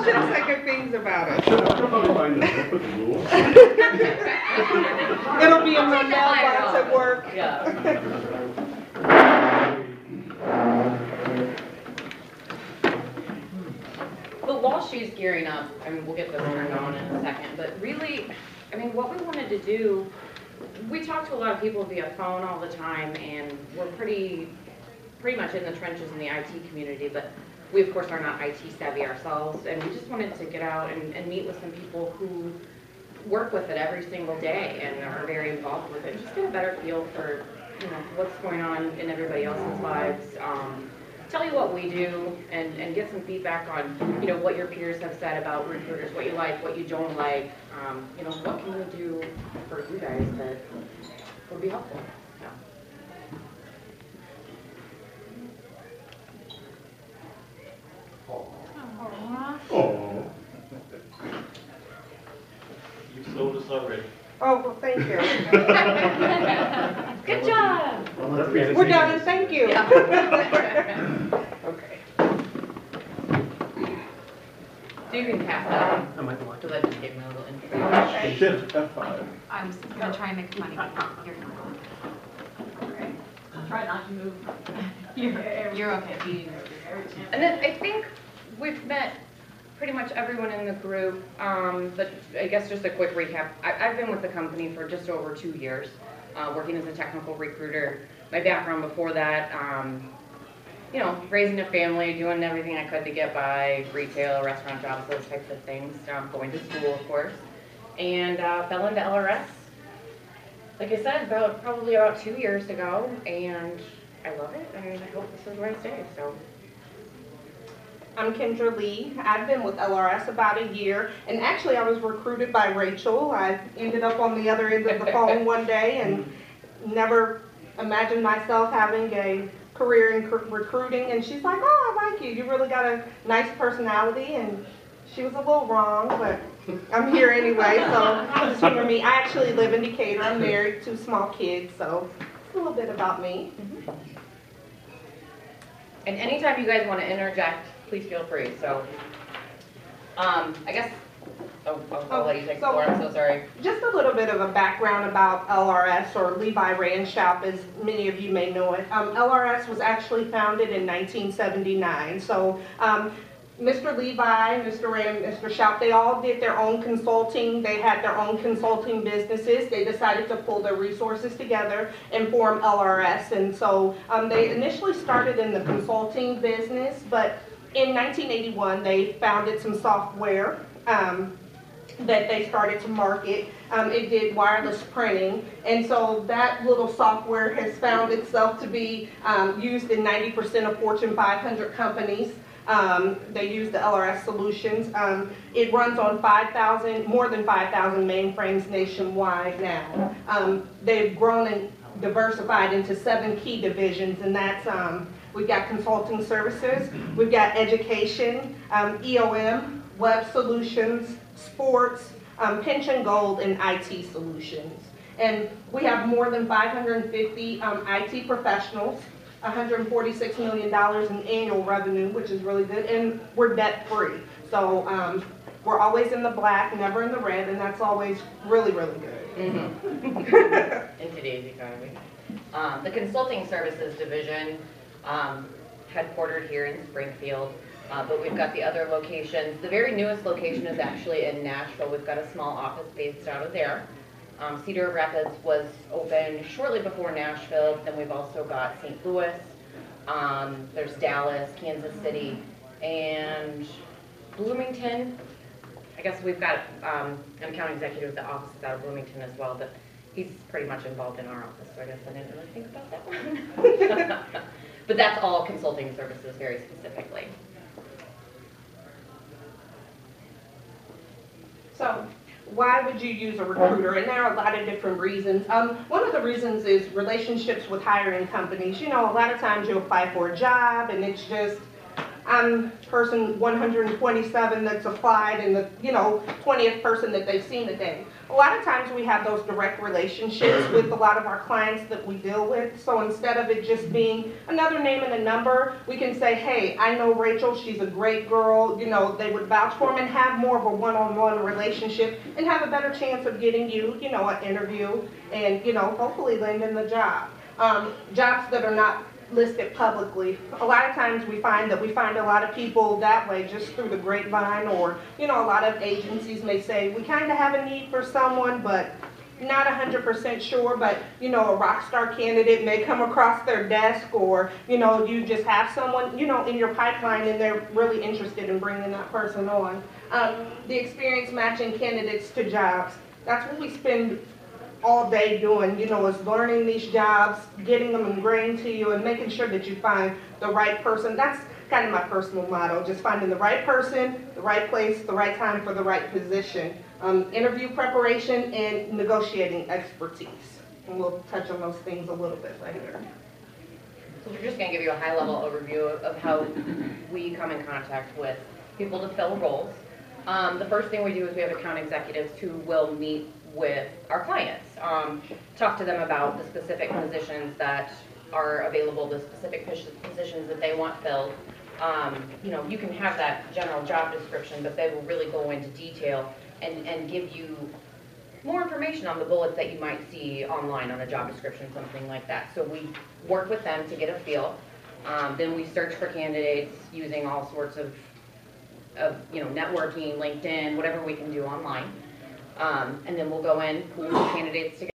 she'll say good things about it. It'll be in my mailbox at work. Yeah. But while she's gearing up, I mean, we'll get this turned on in a second, but really, I mean, what we wanted to do, we talk to a lot of people via phone all the time, and we're pretty much in the trenches in the IT community, but we of course are not IT savvy ourselves, and we just wanted to get out and meet with some people who work with it every single day and are very involved with it, just get a better feel for, you know, what's going on in everybody else's lives. Tell you what we do and get some feedback on, you know, what your peers have said about recruiters, what you like, what you don't like, you know, what can we do for you guys that would be helpful. Yeah. Oh. You sold us already. Oh, well, thank you. Good job. We're done, thank you. Okay. So you can pass that on. I might watch Because I just gave me a little intro. Okay. Shift F5. I'm just gonna try and make money. You're not. Okay. Try not to move. You're okay. And then I think we've met pretty much everyone in the group, but I guess just a quick recap. I've been with the company for just over 2 years, working as a technical recruiter. My background before that, you know, raising a family, doing everything I could to get by, retail, restaurant jobs, those types of things, going to school, of course, and fell into LRS. Like I said, probably about 2 years ago, and I love it, and I hope this is where I stay, so. I'm Kendra Lee. I've been with LRS about a year, and actually I was recruited by Rachel. I ended up on the other end of the phone one day and never imagined myself having a career in recruiting, and she's like, oh, I like you. You really got a nice personality, and she was a little wrong, but I'm here anyway, so just humor me. I actually live in Decatur. I'm married, 2 small kids, so it's a little bit about me. And anytime you guys want to interject, please feel free. So, I guess, I'll let you take the floor, I'm so sorry. Just a little bit of a background about LRS, or Levi Ranshop, as many of you may know it. LRS was actually founded in 1979. So Mr. Levi, Mr. Rand, Mr. Shoup, they all did their own consulting. They had their own consulting businesses. They decided to pull their resources together and form LRS. And so they initially started in the consulting business, but in 1981, they founded some software that they started to market. It did wireless printing, and so that little software has found itself to be used in 90% of Fortune 500 companies. They use the LRS solutions. It runs on more than 5,000 mainframes nationwide now. They've grown and diversified into 7 key divisions, and that's we've got consulting services, we've got education, EOM, web solutions, sports, pension gold, and IT solutions. And we have more than 550 IT professionals, $146 million in annual revenue, which is really good, and we're debt free. So we're always in the black, never in the red, and that's always really, really good. In today's economy. The consulting services division, headquartered here in Springfield, but we've got the other locations. The very newest location is actually in Nashville. We've got a small office based out of there. Cedar Rapids was open shortly before Nashville. Then we've also got St. Louis, there's Dallas, Kansas City, and Bloomington. I guess we've got an account executive that offices out of Bloomington as well, but he's pretty much involved in our office, so I guess I didn't really think about that one. But that's all consulting services very specifically. So why would you use a recruiter? And there are a lot of different reasons. One of the reasons is relationships with hiring companies. You know, a lot of times you apply for a job and it's just, I'm person 127 that's applied and the, 20th person that they've seen a day. A lot of times we have those direct relationships with a lot of our clients that we deal with. So instead of it just being another name and a number, we can say, hey, I know Rachel, she's a great girl. They would vouch for them and have more of a one-on-one relationship and have a better chance of getting you, an interview and, hopefully landing the job. Jobs that are not listed publicly. A lot of times we find a lot of people that way just through the grapevine, or a lot of agencies may say we kind of have a need for someone but not 100% sure, but a rock star candidate may come across their desk, or you just have someone in your pipeline and they're really interested in bringing that person on. The experience matching candidates to jobs, that's what we spend all day doing, is learning these jobs, getting them ingrained to you, and making sure that you find the right person. That's kind of my personal motto, just finding the right person, the right place, the right time for the right position. Interview preparation and negotiating expertise. And we'll touch on those things a little bit later. So we're just going to give you a high-level overview of how we come in contact with people to fill roles. The first thing we do is we have account executives who will meet with our clients, talk to them about the specific positions that are available, the specific positions that they want filled. You can have that general job description, but they will really go into detail and give you more information on the bullets that you might see online on a job description, something like that. So we work with them to get a feel. Then we search for candidates using all sorts of networking, LinkedIn, whatever we can do online. And then we'll go in, pool the candidates together.